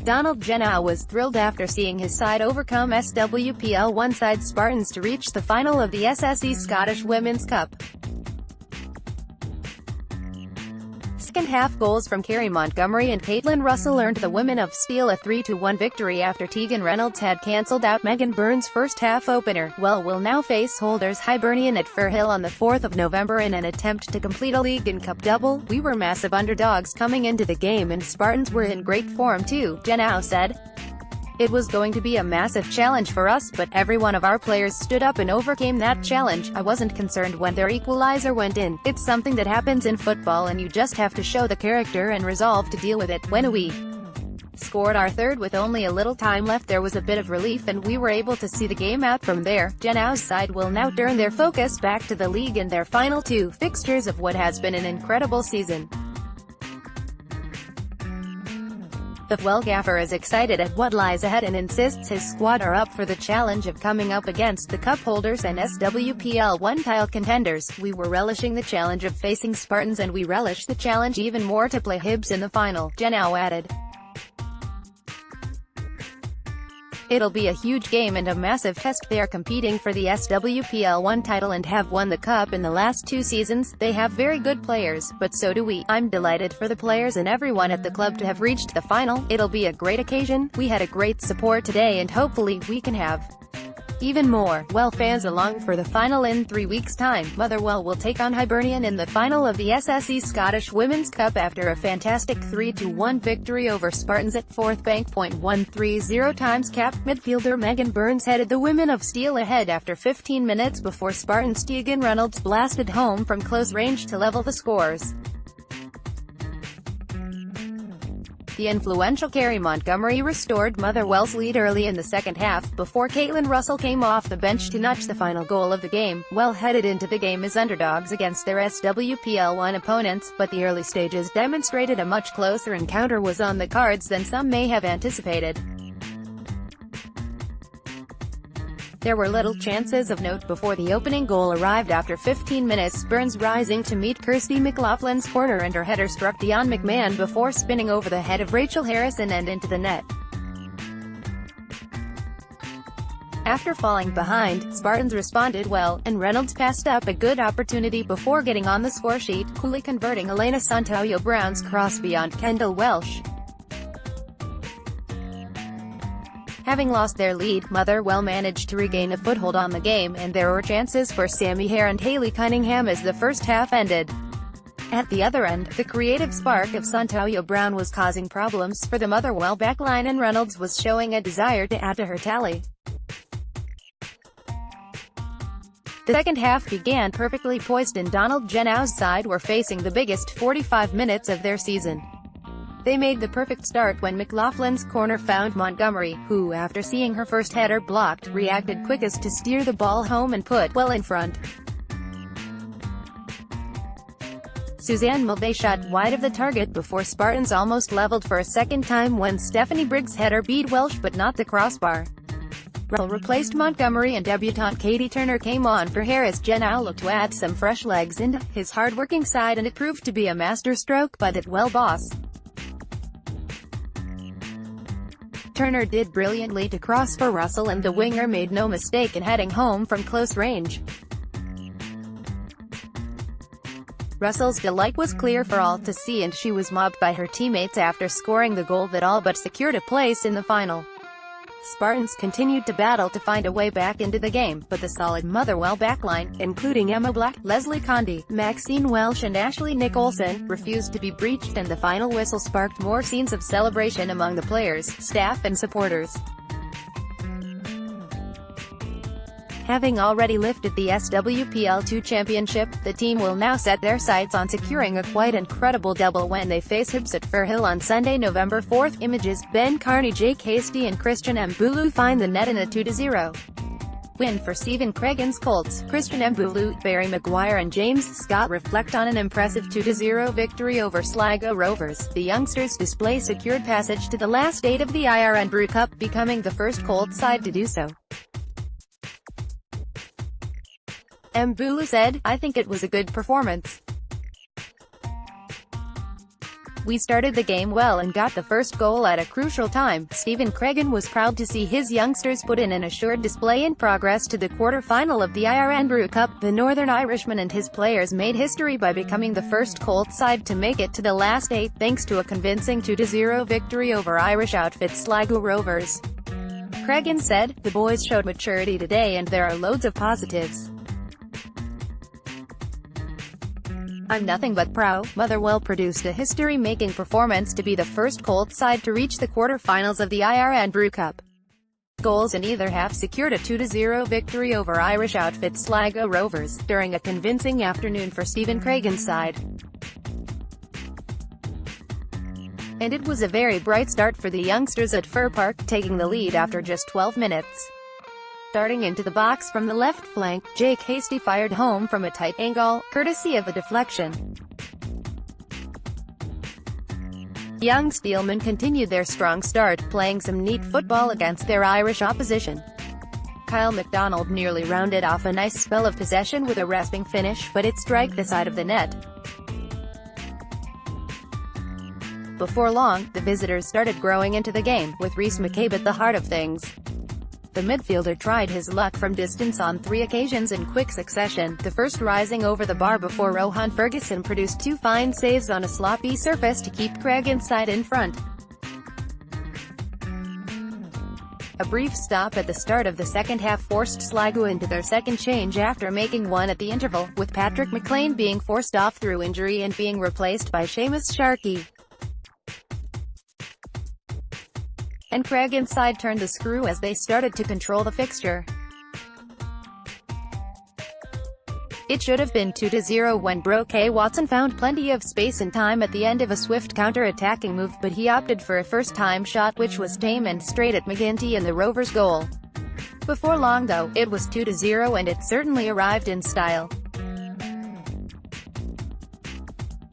Jennow was thrilled after seeing his side overcome SWPL one-side Spartans to reach the final of the SSE Scottish Women's Cup. Second-half goals from Kerry, Montgomery and Tegan Reynolds earned the women of Steel a 3-1 victory after Tegan Reynolds had cancelled out Megan Byrne's first-half opener. Well, will now face holders Hibernian at Firhill on the 4th of November in an attempt to complete a league and cup double. "We were massive underdogs coming into the game and Spartans were in great form too," Jennow said. "It was going to be a massive challenge for us, but every one of our players stood up and overcame that challenge. I wasn't concerned when their equalizer went in. It's something that happens in football and you just have to show the character and resolve to deal with it. When we scored our third with only a little time left, there was a bit of relief and we were able to see the game out from there." Jennow's side will now turn their focus back to the league and their final two fixtures of what has been an incredible season. The Well gaffer is excited at what lies ahead and insists his squad are up for the challenge of coming up against the cup holders and SWPL one-title contenders. "We were relishing the challenge of facing Spartans and we relish the challenge even more to play Hibs in the final," Jennow added. "It'll be a huge game and a massive test. They are competing for the SWPL 1 title and have won the cup in the last 2 seasons. They have very good players, but so do we. I'm delighted for the players and everyone at the club to have reached the final. It'll be a great occasion. We had a great support today and hopefully we can have even more Well fans along for the final in 3 weeks' time. Motherwell will take on Hibernian in the final of the SSE Scottish Women's Cup after a fantastic 3-1 victory over Spartans at Forth Bank. 130 times capped midfielder Megan Byrne headed the women of Steel ahead after 15 minutes before Spartans' Tegan Reynolds blasted home from close range to level the scores. The influential Kerry Montgomery restored Motherwell's lead early in the second half, before Tegan Reynolds came off the bench to notch the final goal of the game. Well headed into the game as underdogs against their SWPL 1 opponents, but the early stages demonstrated a much closer encounter was on the cards than some may have anticipated. There were little chances of note before the opening goal arrived after 15 minutes, Byrne's rising to meet Kirsty McLaughlin's corner and her header struck Dion McMahon before spinning over the head of Rachel Harrison and into the net. After falling behind, Spartans responded well, and Reynolds passed up a good opportunity before getting on the scoresheet, coolly converting Elena Santoyo Brown's cross beyond Kendall Welsh. Having lost their lead, Motherwell managed to regain a foothold on the game, and there were chances for Sammy Hare and Hayley Cunningham as the first half ended. At the other end, the creative spark of Santoyo Brown was causing problems for the Motherwell backline and Reynolds was showing a desire to add to her tally. The second half began perfectly poised and Jennow's side were facing the biggest 45 minutes of their season. They made the perfect start when McLaughlin's corner found Montgomery, who, after seeing her first header blocked, reacted quickest to steer the ball home and put well in front. Suzanne Mulvey shot wide of the target before Spartans almost leveled for a second time when Stephanie Briggs' header beat Welsh but not the crossbar. Russell replaced Montgomery and debutante Katie Turner came on for Harris. Jennow looked to add some fresh legs into his hard-working side and it proved to be a masterstroke by that well boss. Turner did brilliantly to cross for Russell and the winger made no mistake in heading home from close range. Russell's delight was clear for all to see and she was mobbed by her teammates after scoring the goal that all but secured a place in the final. Spartans continued to battle to find a way back into the game, but the solid Motherwell backline, including Emma Black, Leslie Condy, Maxine Welsh and Ashley Nicholson, refused to be breached and the final whistle sparked more scenes of celebration among the players, staff and supporters. Having already lifted the SWPL 2 championship, the team will now set their sights on securing a quite incredible double when they face Hibs at Firhill on Sunday, November 4th. Images: Ben Carney, Jake Hasty and Christian Mbulu find the net in a 2-0 win for Stephen Craigan's Colts. Christian Mbulu, Barry Maguire and James Scott reflect on an impressive 2-0 victory over Sligo Rovers. The youngsters display secured passage to the last 8 of the IRN Brew Cup, becoming the first Colts side to do so. Mbulu said, "I think it was a good performance. "We started the game well and got the first goal at a crucial time." Stephen Craigan was proud to see his youngsters put in an assured display in progress to the quarter-final of the Irn Cup. The Northern Irishman and his players made history by becoming the first Colts side to make it to the last 8, thanks to a convincing 2-0 victory over Irish outfit Sligo Rovers. Craigan said, "The boys showed maturity today and there are loads of positives. I'm nothing but proud." Motherwell produced a history-making performance to be the first Colts side to reach the quarter-finals of the Irn Cup. Goals in either half secured a 2-0 victory over Irish outfit Sligo Rovers, during a convincing afternoon for Stephen Craigan's side. And it was a very bright start for the youngsters at Fir Park, taking the lead after just 12 minutes. Starting into the box from the left flank, Jake Hasty fired home from a tight angle, courtesy of a deflection. Young Steelmen continued their strong start, playing some neat football against their Irish opposition. Kyle MacDonald nearly rounded off a nice spell of possession with a rasping finish, but it struck the side of the net. Before long, the visitors started growing into the game, with Rhys McCabe at the heart of things. The midfielder tried his luck from distance on 3 occasions in quick succession, the first rising over the bar before Rohan Ferguson produced 2 fine saves on a sloppy surface to keep Craigan's side in front. A brief stop at the start of the second half forced Sligo into their second change after making one at the interval, with Patrick McLean being forced off through injury and being replaced by Seamus Sharkey. And Craigan's side turned the screw as they started to control the fixture. It should have been 2-0 when Brock Watson found plenty of space and time at the end of a swift counter-attacking move, but he opted for a first-time shot which was tame and straight at McGinty in the Rovers' goal. Before long though, it was 2-0 and it certainly arrived in style.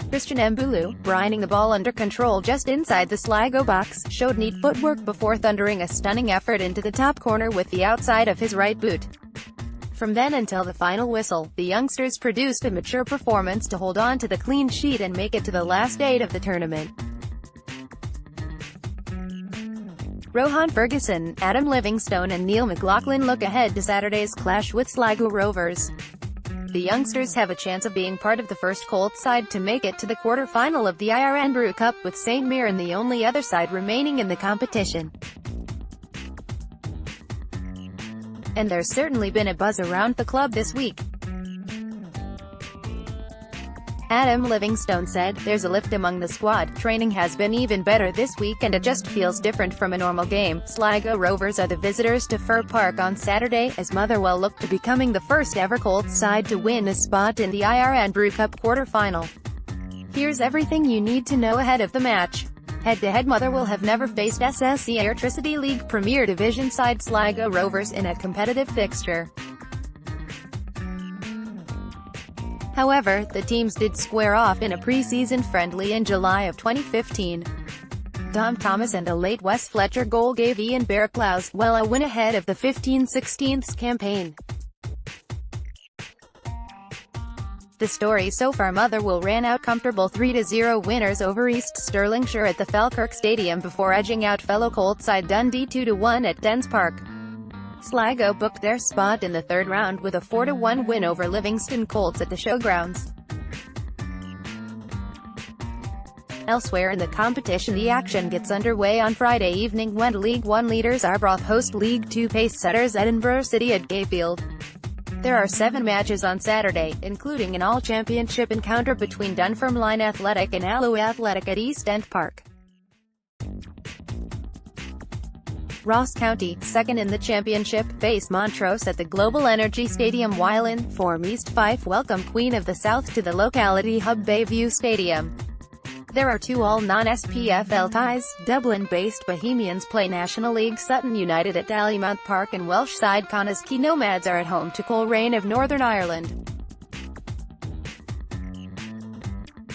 Christian Mbulu, brining the ball under control just inside the Sligo box, showed neat footwork before thundering a stunning effort into the top corner with the outside of his right boot. From then until the final whistle, the youngsters produced a mature performance to hold on to the clean sheet and make it to the last 8 of the tournament. Rohan Ferguson, Adam Livingstone and Neil McLaughlin look ahead to Saturday's clash with Sligo Rovers. The youngsters have a chance of being part of the first Colts side to make it to the quarter-final of the Irn Cup, with St Mirren the only other side remaining in the competition. And there's certainly been a buzz around the club this week. Adam Livingstone said, "There's a lift among the squad, training has been even better this week and it just feels different from a normal game." Sligo Rovers are the visitors to Fir Park on Saturday, as Motherwell look to becoming the first ever Colts side to win a spot in the Irn Cup quarter-final. Here's everything you need to know ahead of the match. Head-to-head, Motherwell have never faced SSE Airtricity League Premier Division side Sligo Rovers in a competitive fixture. However, the teams did square off in a pre-season friendly in July of 2015. Dom Thomas and a late Wes Fletcher goal gave Ian Barraclough a win ahead of the 15-16 campaign. The story so far: Motherwell ran out comfortable 3-0 winners over East Stirlingshire at the Falkirk Stadium before edging out fellow Colts side Dundee 2-1 at Dens Park. Sligo booked their spot in the third round with a 4-1 win over Livingston Colts at the Showgrounds. Elsewhere in the competition, the action gets underway on Friday evening when League One leaders Arbroath host League Two pace-setters Edinburgh City at Gayfield. There are 7 matches on Saturday, including an all-championship encounter between Dunfermline Athletic and Alloa Athletic at East End Park. Ross County, second in the championship, face Montrose at the Global Energy Stadium, while in form East Fife welcome Queen of the South to the locality hub Bayview Stadium. There are 2 all non-SPFL ties. Dublin-based Bohemians play National League Sutton United at Dallymount Park, and Welsh side Connaskey Nomads are at home to Coleraine of Northern Ireland.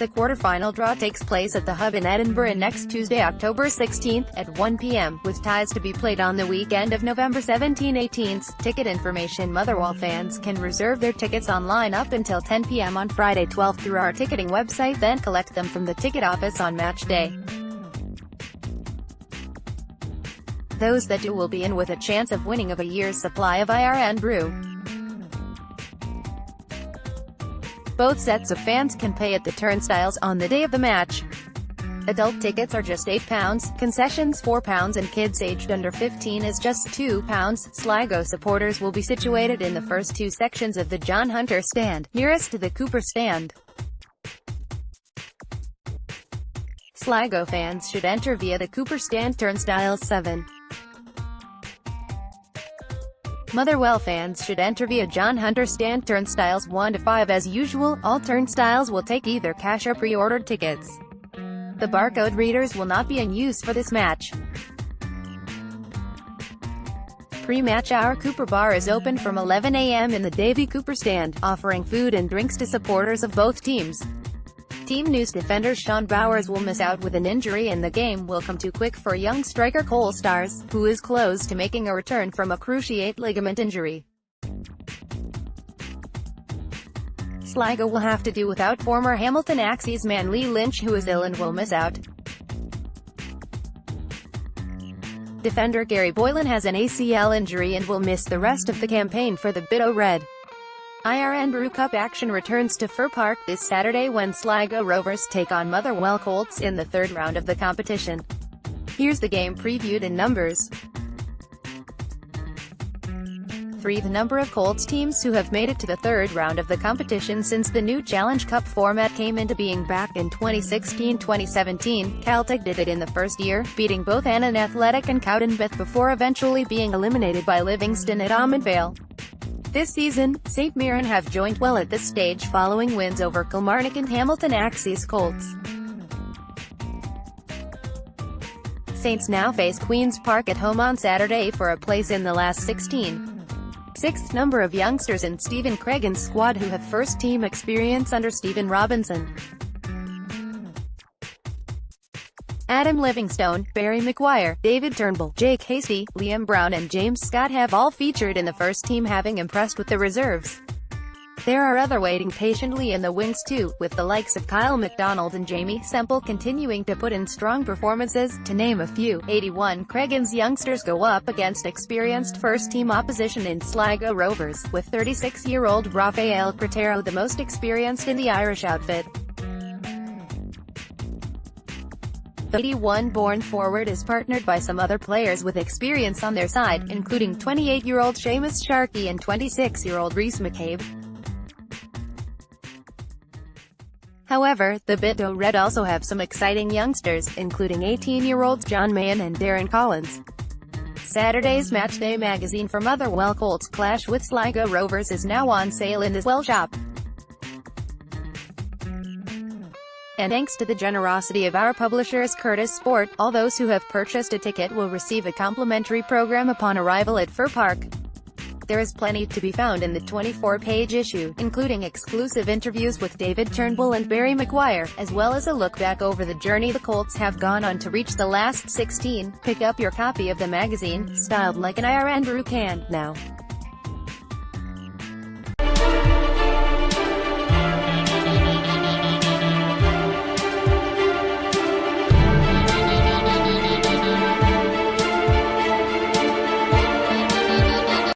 The quarter-final draw takes place at the Hub in Edinburgh next Tuesday, October 16, at 1 p.m, with ties to be played on the weekend of November 17-18. Ticket information: Motherwell fans can reserve their tickets online up until 10 p.m. on Friday 12 through our ticketing website, then collect them from the ticket office on match day. Those that do will be in with a chance of winning of a year's supply of IRN brew. Both sets of fans can pay at the turnstiles on the day of the match. Adult tickets are just £8, concessions £4 and kids aged under 15 is just £2. Sligo supporters will be situated in the first two sections of the John Hunter stand, nearest to the Cooper stand. Sligo fans should enter via the Cooper stand turnstiles 7. Motherwell fans should enter via John Hunter stand turnstiles 1 to 5 as usual. All turnstiles will take either cash or pre-ordered tickets. The barcode readers will not be in use for this match. Pre-match hour: Cooper Bar is open from 11 a.m. in the Davy Cooper stand, offering food and drinks to supporters of both teams. Team News defender Sean Bowers will miss out with an injury, and the game will come too quick for young striker Cole Stars, who is close to making a return from a cruciate ligament injury. Sligo will have to do without former Hamilton Axes man Lee Lynch, who is ill and will miss out. Defender Gary Boylan has an ACL injury and will miss the rest of the campaign for the Bit O' Red. IRN Brew Cup action returns to Fir Park this Saturday when Sligo Rovers take on Motherwell Colts in the third round of the competition. Here's the game previewed in numbers. 3. The number of Colts teams who have made it to the third round of the competition since the new Challenge Cup format came into being back in 2016-2017. Celtic did it in the first year, beating both Annan Athletic and Cowdenbeath before eventually being eliminated by Livingston at Almond Vale. This season, St Mirren have joined well at this stage following wins over Kilmarnock and Hamilton Axes Colts. Saints now face Queen's Park at home on Saturday for a place in the last 16. 6th number of youngsters in Stephen Craigan's squad who have first-team experience under Stephen Robinson. Adam Livingstone, Barry McGuire, David Turnbull, Jake Hasty, Liam Brown and James Scott have all featured in the first team, having impressed with the reserves. There are other waiting patiently in the wings too, with the likes of Kyle McDonald and Jamie Semple continuing to put in strong performances, to name a few. 81 Craigan's youngsters go up against experienced first-team opposition in Sligo Rovers, with 36-year-old Rafael Cretero the most experienced in the Irish outfit. The 81-born forward is partnered by some other players with experience on their side, including 28-year-old Seamus Sharkey and 26-year-old Rhys McCabe. However, the Bit O' Red also have some exciting youngsters, including 18-year-olds John Mahan and Darren Collins. Saturday's Matchday magazine for Motherwell Colts clash with Sligo Rovers is now on sale in the Well shop. And thanks to the generosity of our publishers Curtis Sport, all those who have purchased a ticket will receive a complimentary program upon arrival at Fir Park. There is plenty to be found in the 24-page issue, including exclusive interviews with David Turnbull and Barry McGuire, as well as a look back over the journey the Colts have gone on to reach the last 16. Pick up your copy of the magazine, styled like an IRN brew can, now.